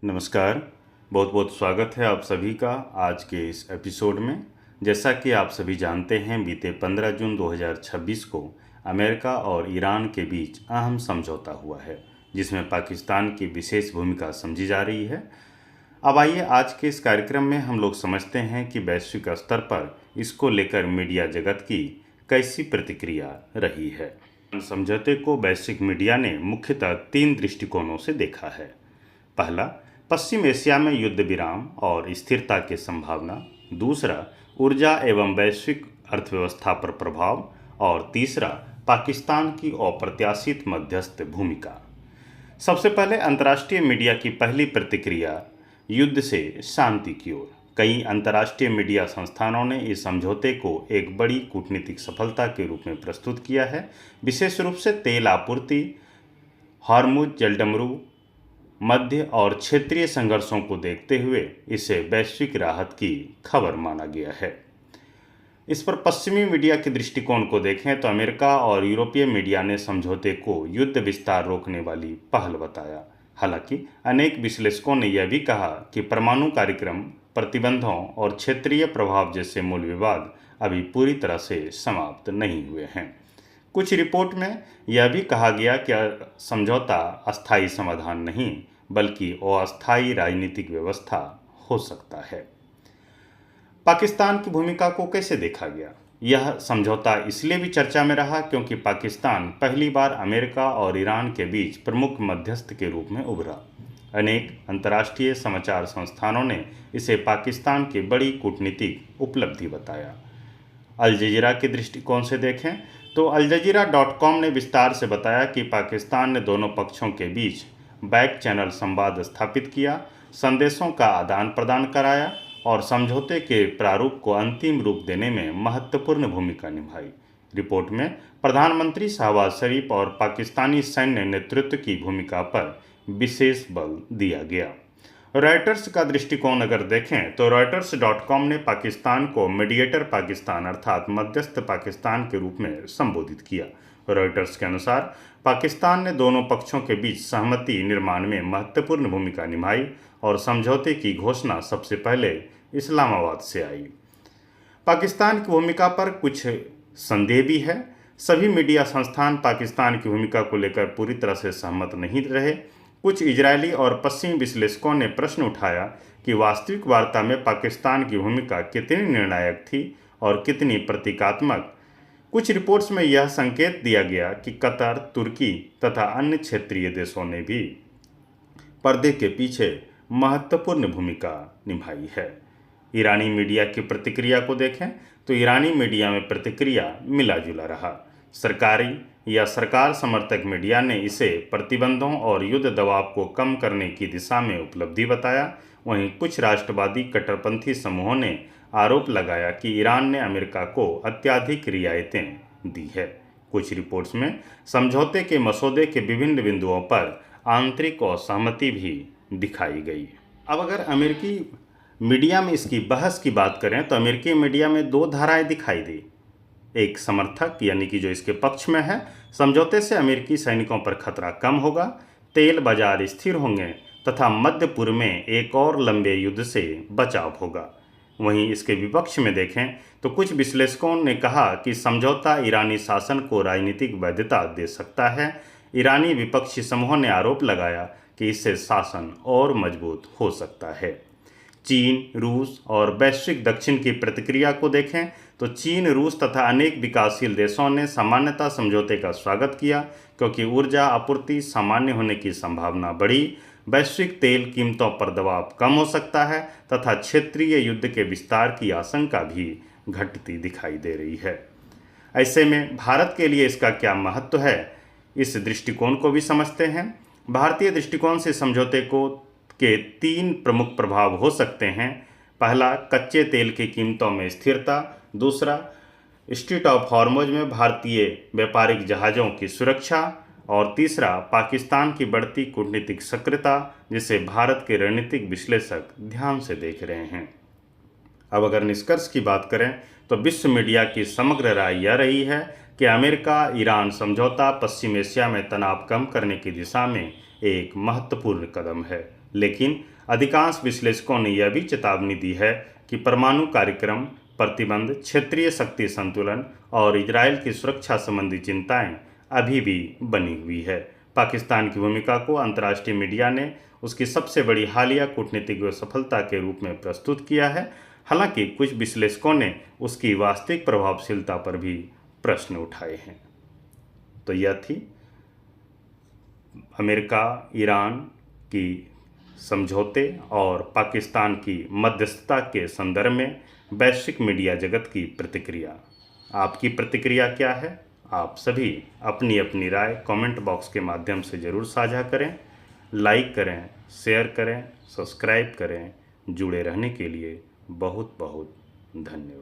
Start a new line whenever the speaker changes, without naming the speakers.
नमस्कार। बहुत बहुत स्वागत है आप सभी का आज के इस एपिसोड में। जैसा कि आप सभी जानते हैं, बीते 15 जून 2026 को अमेरिका और ईरान के बीच अहम समझौता हुआ है, जिसमें पाकिस्तान की विशेष भूमिका समझी जा रही है। अब आइए आज के इस कार्यक्रम में हम लोग समझते हैं कि वैश्विक स्तर पर इसको लेकर मीडिया जगत की कैसी प्रतिक्रिया रही है। समझौते को वैश्विक मीडिया ने मुख्यतः 3 दृष्टिकोणों से देखा है। पहला, पश्चिम एशिया में युद्ध विराम और स्थिरता की संभावना। दूसरा, ऊर्जा एवं वैश्विक अर्थव्यवस्था पर प्रभाव। और तीसरा, पाकिस्तान की अप्रत्याशित मध्यस्थ भूमिका। सबसे पहले अंतर्राष्ट्रीय मीडिया की पहली प्रतिक्रिया युद्ध से शांति की ओर। कई अंतर्राष्ट्रीय मीडिया संस्थानों ने इस समझौते को एक बड़ी कूटनीतिक सफलता के रूप में प्रस्तुत किया है, विशेष रूप से तेल आपूर्ति, हॉर्मुज जलडमरू, मध्य और क्षेत्रीय संघर्षों को देखते हुए इसे वैश्विक राहत की खबर माना गया है। इस पर पश्चिमी मीडिया के दृष्टिकोण को देखें तो अमेरिका और यूरोपीय मीडिया ने समझौते को युद्ध विस्तार रोकने वाली पहल बताया। हालांकि अनेक विश्लेषकों ने यह भी कहा कि परमाणु कार्यक्रम, प्रतिबंधों और क्षेत्रीय प्रभाव जैसे मूल विवाद अभी पूरी तरह से समाप्त नहीं हुए हैं। कुछ रिपोर्ट में यह भी कहा गया कि समझौता अस्थायी समाधान नहीं बल्कि अस्थायी राजनीतिक व्यवस्था हो सकता है। पाकिस्तान की भूमिका को कैसे देखा गया? यह समझौता इसलिए भी चर्चा में रहा क्योंकि पाकिस्तान पहली बार अमेरिका और ईरान के बीच प्रमुख मध्यस्थ के रूप में उभरा। अनेक अंतर्राष्ट्रीय समाचार संस्थानों ने इसे पाकिस्तान की बड़ी कूटनीतिक उपलब्धि बताया। अल जजीरा के दृष्टिकोण से देखें तो अलजजीरा.com ने विस्तार से बताया कि पाकिस्तान ने दोनों पक्षों के बीच बैक चैनल संवाद स्थापित किया, संदेशों का आदान प्रदान कराया और समझौते के प्रारूप को अंतिम रूप देने में महत्वपूर्ण भूमिका निभाई। रिपोर्ट में प्रधानमंत्री शहबाज शरीफ और पाकिस्तानी सैन्य नेतृत्व की भूमिका पर विशेष बल दिया गया। रॉयटर्स का दृष्टिकोण अगर देखें तो Reuters.com ने पाकिस्तान को मीडिएटर पाकिस्तान अर्थात मध्यस्थ पाकिस्तान के रूप में संबोधित किया। रॉयटर्स के अनुसार पाकिस्तान ने दोनों पक्षों के बीच सहमति निर्माण में महत्वपूर्ण भूमिका निभाई और समझौते की घोषणा सबसे पहले इस्लामाबाद से आई। पाकिस्तान की भूमिका पर कुछ संदेह भी है। सभी मीडिया संस्थान पाकिस्तान की भूमिका को लेकर पूरी तरह से सहमत नहीं रहे। कुछ इजरायली और पश्चिमी विश्लेषकों ने प्रश्न उठाया कि वास्तविक वार्ता में पाकिस्तान की भूमिका कितनी निर्णायक थी और कितनी प्रतीकात्मक। कुछ रिपोर्ट्स में यह संकेत दिया गया कि कतर, तुर्की तथा अन्य क्षेत्रीय देशों ने भी पर्दे के पीछे महत्वपूर्ण भूमिका निभाई है। ईरानी मीडिया की प्रतिक्रिया को देखें तो ईरानी मीडिया में प्रतिक्रिया मिला जुला रहा। सरकारी या सरकार समर्थक मीडिया ने इसे प्रतिबंधों और युद्ध दबाव को कम करने की दिशा में उपलब्धि बताया। वहीं कुछ राष्ट्रवादी कट्टरपंथी समूहों ने आरोप लगाया कि ईरान ने अमेरिका को अत्यधिक रियायतें दी है। कुछ रिपोर्ट्स में समझौते के मसौदे के विभिन्न बिंदुओं पर आंतरिक असहमति भी दिखाई गई। अब अगर अमेरिकी मीडिया में इसकी बहस की बात करें तो अमेरिकी मीडिया में 2 धाराएं दिखाई दी। एक समर्थक यानी कि जो इसके पक्ष में है, समझौते से अमेरिकी सैनिकों पर खतरा कम होगा, तेल बाजार स्थिर होंगे तथा मध्य पूर्व में एक और लंबे युद्ध से बचाव होगा। वहीं इसके विपक्ष में देखें तो कुछ विश्लेषकों ने कहा कि समझौता ईरानी शासन को राजनीतिक वैधता दे सकता है। ईरानी विपक्षी समूहों ने आरोप लगाया कि इससे शासन और मजबूत हो सकता है। चीन, रूस और वैश्विक दक्षिण की प्रतिक्रिया को देखें तो चीन, रूस तथा अनेक विकासशील देशों ने सामान्यतः समझौते का स्वागत किया क्योंकि ऊर्जा आपूर्ति सामान्य होने की संभावना बढ़ी, वैश्विक तेल कीमतों पर दबाव कम हो सकता है तथा क्षेत्रीय युद्ध के विस्तार की आशंका भी घटती दिखाई दे रही है। ऐसे में भारत के लिए इसका क्या महत्व है, इस दृष्टिकोण को भी समझते हैं। भारतीय दृष्टिकोण से समझौते के 3 प्रमुख प्रभाव हो सकते हैं। पहला, कच्चे तेल की कीमतों में स्थिरता। दूसरा, स्ट्रेट ऑफ हॉर्मुज में भारतीय व्यापारिक जहाज़ों की सुरक्षा। और तीसरा, पाकिस्तान की बढ़ती कूटनीतिक सक्रियता, जिसे भारत के रणनीतिक विश्लेषक ध्यान से देख रहे हैं। अब अगर निष्कर्ष की बात करें तो विश्व मीडिया की समग्र राय यह रही है कि अमेरिका ईरान समझौता पश्चिम एशिया में तनाव कम करने की दिशा में एक महत्वपूर्ण कदम है। लेकिन अधिकांश विश्लेषकों ने यह भी चेतावनी दी है कि परमाणु कार्यक्रम प्रतिबंध, क्षेत्रीय शक्ति संतुलन और इजरायल की सुरक्षा संबंधी चिंताएं अभी भी बनी हुई है। पाकिस्तान की भूमिका को अंतर्राष्ट्रीय मीडिया ने उसकी सबसे बड़ी हालिया कूटनीतिक सफलता के रूप में प्रस्तुत किया है। हालांकि कुछ विश्लेषकों ने उसकी वास्तविक प्रभावशीलता पर भी प्रश्न उठाए हैं। तो यह थी अमेरिका ईरान की समझौते और पाकिस्तान की मध्यस्थता के संदर्भ में वैश्विक मीडिया जगत की प्रतिक्रिया। आपकी प्रतिक्रिया क्या है? आप सभी अपनी अपनी राय कमेंट बॉक्स के माध्यम से ज़रूर साझा करें। लाइक करें, शेयर करें, सब्सक्राइब करें। जुड़े रहने के लिए बहुत बहुत धन्यवाद।